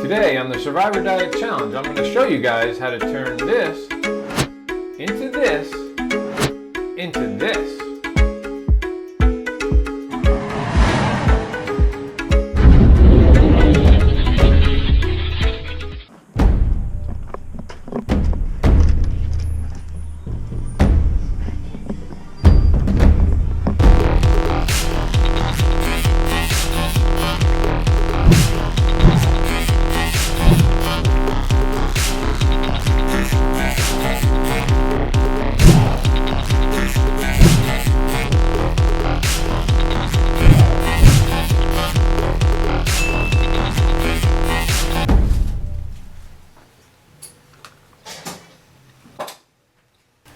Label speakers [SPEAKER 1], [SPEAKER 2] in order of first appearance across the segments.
[SPEAKER 1] Today on the Survivor Diet Challenge, I'm going to show you guys how to turn this into this into this.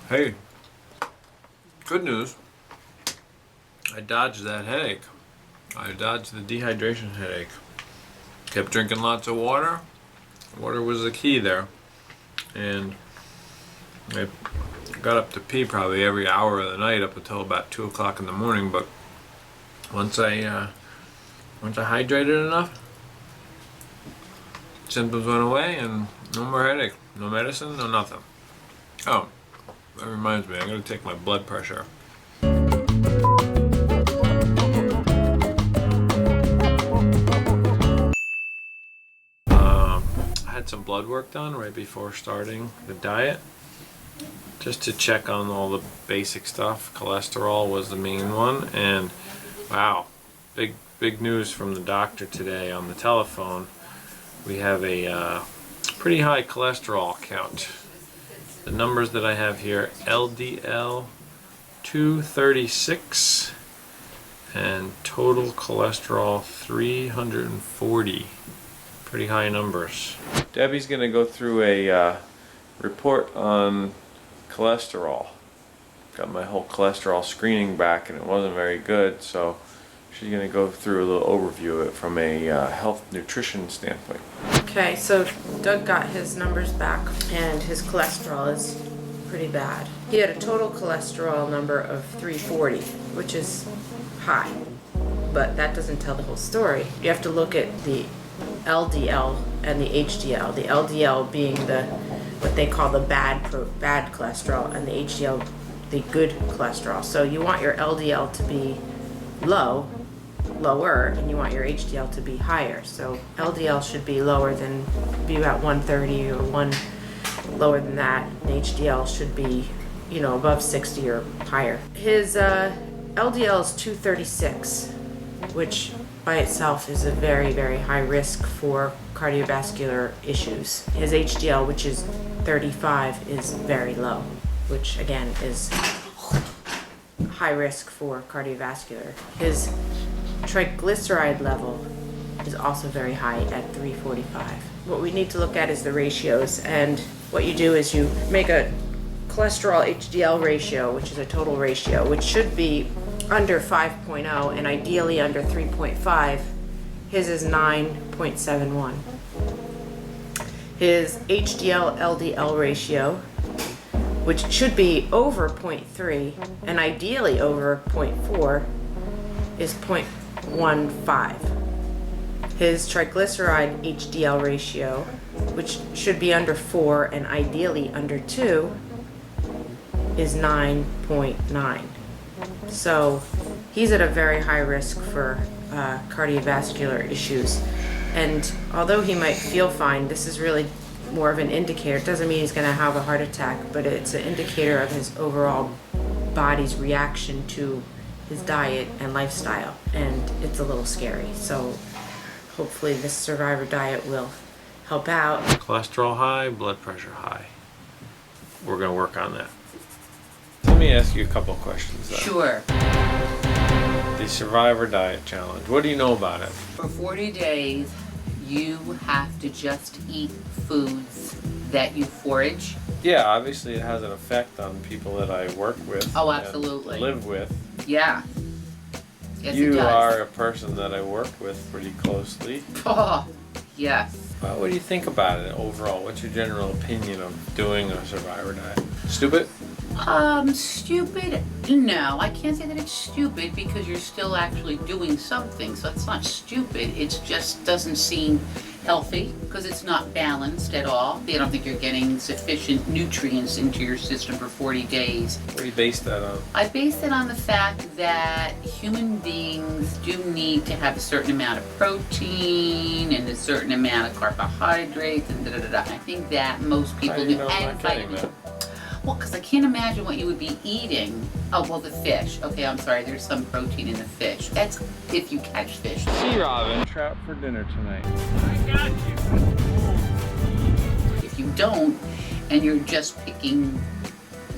[SPEAKER 1] Hey, good news. I dodged that headache. I dodged the dehydration headache. Kept drinking lots of water. Water was the key there. And I got up to pee probably every hour of the night up until about 2 o'clock in the morning. But once I hydrated enough, symptoms went away and no more headache. No medicine, no nothing. Oh. That reminds me, I'm going to take my blood pressure. I had some blood work done right before starting the diet, just to check on all the basic stuff. Cholesterol was the main one, and wow, big news from the doctor today on the telephone. We have a pretty high cholesterol count. The numbers that I have here, LDL 236 and total cholesterol 340. Pretty high numbers. Debbie's going to go through a report on cholesterol. Got my whole cholesterol screening back and it wasn't very good, so she's going to go through a little overview of it from a health nutrition standpoint.
[SPEAKER 2] Okay, so Doug got his numbers back and his cholesterol is pretty bad. He had a total cholesterol number of 340, which is high, but that doesn't tell the whole story. You have to look at the LDL and the HDL. The LDL being what they call the bad cholesterol, and the HDL the good cholesterol. So you want your LDL to be lower, and you want your HDL to be higher. So LDL should be about 130 or lower than that. And HDL should be, above 60 or higher. His LDL is 236, which by itself is a very, very high risk for cardiovascular issues. His HDL, which is 35, is very low, which again is high risk for cardiovascular. His triglyceride level is also very high at 345. What we need to look at is the ratios, and what you do is you make a cholesterol HDL ratio, which is a total ratio, which should be under 5.0 and ideally under 3.5. His is 9.71. His HDL LDL ratio, which should be over 0.3 and ideally over 0.4, is 0.15. His triglyceride HDL ratio, which should be under 4 and ideally under 2, is 9.9. So he's at a very high risk for cardiovascular issues. And although he might feel fine, this is really more of an indicator. It doesn't mean he's going to have a heart attack, but it's an indicator of his overall body's reaction to his diet and lifestyle, and it's a little scary. So hopefully this Survivor diet will help out.
[SPEAKER 1] Cholesterol high, blood pressure high. We're going to work on that. Let me ask you a couple of questions though.
[SPEAKER 3] Sure.
[SPEAKER 1] The Survivor Diet Challenge, what do you know about it?
[SPEAKER 3] For 40 days, you have to just eat foods that you forage.
[SPEAKER 1] Yeah, obviously it has an effect on people that I work with.
[SPEAKER 3] Oh, absolutely.
[SPEAKER 1] And live with.
[SPEAKER 3] Yeah. Yes, it
[SPEAKER 1] You
[SPEAKER 3] does.
[SPEAKER 1] are a person that I work with pretty closely.
[SPEAKER 3] Oh, yes.
[SPEAKER 1] Well, what do you think about it overall? What's your general opinion of doing a Survivor diet? Stupid?
[SPEAKER 3] Stupid? No, I can't say that it's stupid because you're still actually doing something, so it's not stupid. It just doesn't seem healthy because it's not balanced at all. I don't think you're getting sufficient nutrients into your system for 40 days.
[SPEAKER 1] What do you base that on?
[SPEAKER 3] I base it on the fact that human beings do need to have a certain amount of protein and a certain amount of carbohydrates and da-da-da-da. I think that most people do. And vitamins. Well, because I can't imagine what you would be eating. Oh, well, the fish. Okay, I'm sorry, there's some protein in the fish. That's if you catch fish.
[SPEAKER 1] Sea robin. Trout for dinner tonight. I got you.
[SPEAKER 3] If you don't, and you're just picking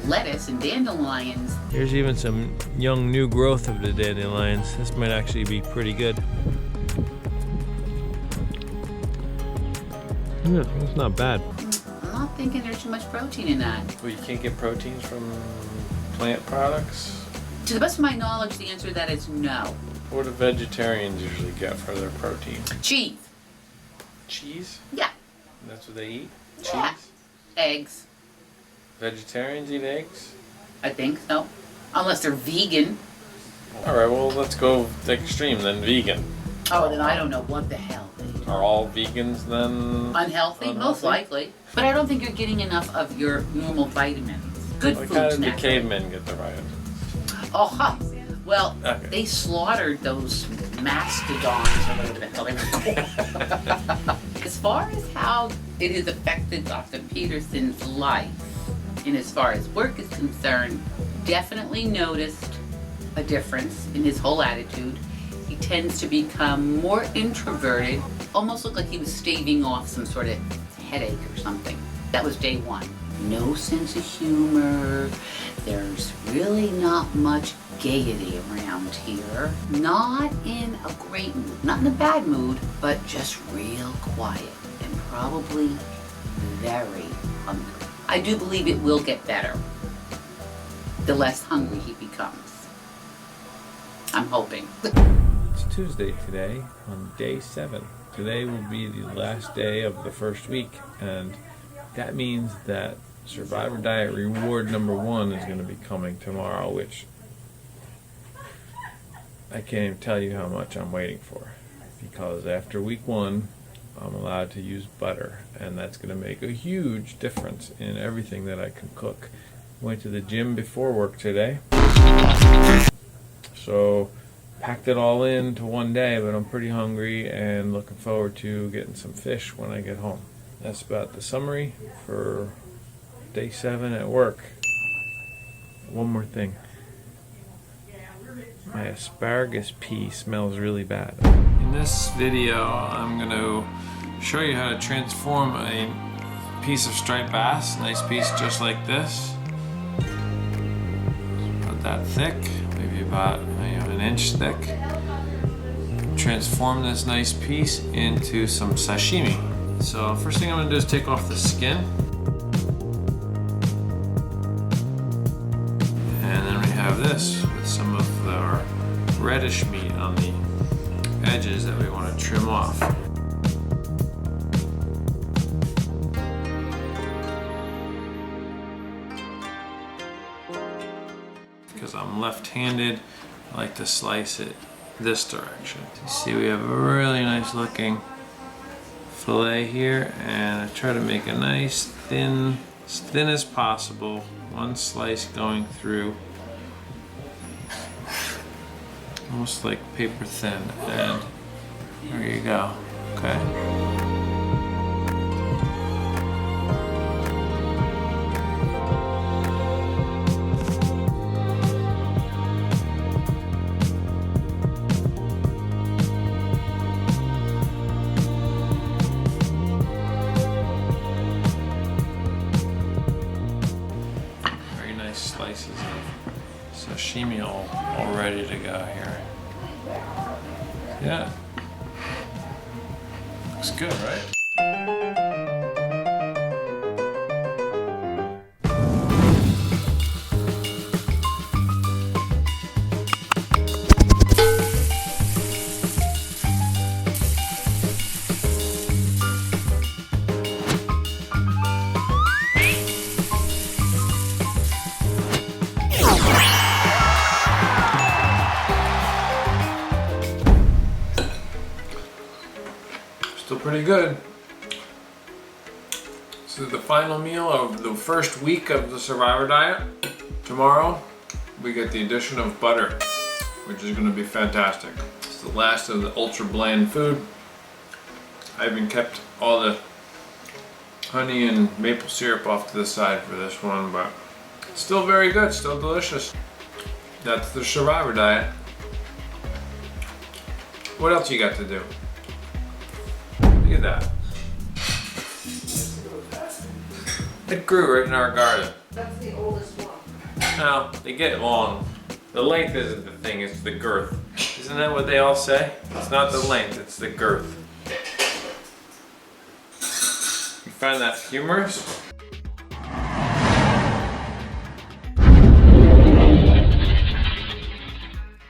[SPEAKER 3] lettuce and dandelions.
[SPEAKER 1] Here's even some young new growth of the dandelions. This might actually be pretty good. Yeah, it's not bad.
[SPEAKER 3] I'm not thinking there's too much protein in that.
[SPEAKER 1] Well, you can't get proteins from plant products?
[SPEAKER 3] To the best of my knowledge, the answer to that is no.
[SPEAKER 1] What do vegetarians usually get for their protein?
[SPEAKER 3] Cheese.
[SPEAKER 1] Cheese?
[SPEAKER 3] Yeah.
[SPEAKER 1] That's what they eat?
[SPEAKER 3] Yeah.
[SPEAKER 1] Cheese?
[SPEAKER 3] Eggs.
[SPEAKER 1] Vegetarians eat eggs?
[SPEAKER 3] I think so. Unless they're vegan.
[SPEAKER 1] Alright, well, let's go extreme then, vegan.
[SPEAKER 3] Oh, then I don't know what the hell they do.
[SPEAKER 1] Are all vegans then
[SPEAKER 3] Unhealthy? Most likely. But I don't think you're getting enough of your normal vitamins. Good
[SPEAKER 1] Like
[SPEAKER 3] foods,
[SPEAKER 1] how did the
[SPEAKER 3] naturally.
[SPEAKER 1] cavemen get the vitamins?
[SPEAKER 3] Oh, huh. Well,
[SPEAKER 1] Okay.
[SPEAKER 3] they slaughtered those mastodons or whatever the hell they were called. As far as how it has affected Dr. Peterson's life, and as far as work is concerned, definitely noticed a difference in his whole attitude. He tends to become more introverted, almost looked like he was staving off some sort of headache or something. That was day one. No sense of humor. There's really not much gaiety around here. Not in a great mood, not in a bad mood, but just real quiet and probably very hungry. I do believe it will get better the less hungry he becomes. I'm hoping.
[SPEAKER 1] It's Tuesday today, on day 7. Today will be the last day of the first week, and that means that Survivor Diet Reward number 1 is going to be coming tomorrow, which I can't even tell you how much I'm waiting for. Because after week 1, I'm allowed to use butter, and that's going to make a huge difference in everything that I can cook. Went to the gym before work today, so packed it all into one day, but I'm pretty hungry and looking forward to getting some fish when I get home. That's about the summary for day 7 at work. One more thing. My asparagus pea smells really bad. In this video, I'm going to show you how to transform a piece of striped bass, nice piece just like this. About that thick, maybe about an inch thick. Transform this nice piece into some sashimi. So first thing I'm going to do is take off the skin. And then we have this with some of our reddish meat on the edges that we want to trim off. Because I'm left-handed, I like to slice it this direction. You see we have a really nice looking fillet here, and I try to make a nice thin, as thin as possible, one slice going through, almost like paper thin, and there you go. Okay. Slices of sashimi all ready to go here. Yeah. Looks good, right? pretty good. This is the final meal of the first week of the Survivor diet. Tomorrow, we get the addition of butter, which is going to be fantastic. It's the last of the ultra bland food. I even kept all the honey and maple syrup off to the side for this one, but still very good, still delicious. That's the Survivor diet. What else you got to do? Look at that. It grew right in our garden.
[SPEAKER 2] That's the oldest one.
[SPEAKER 1] No, they get long. The length isn't the thing, it's the girth. Isn't that what they all say? It's not the length, it's the girth. You find that humorous?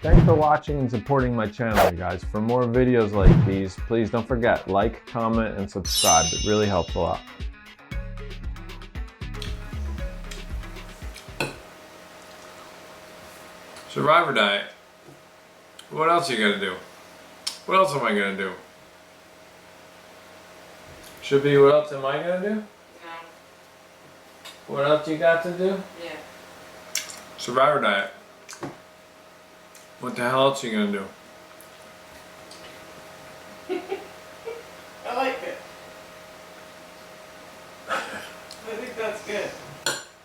[SPEAKER 1] Thanks for watching and supporting my channel, you guys. For more videos like these, please don't forget, like, comment, and subscribe. It really helps a lot. Survivor diet. What else you gotta do? What else am I gonna do? Should be, what else am I gonna do?
[SPEAKER 2] No.
[SPEAKER 1] What else you got to do?
[SPEAKER 2] Yeah.
[SPEAKER 1] Survivor diet. What the hell else are you gonna do?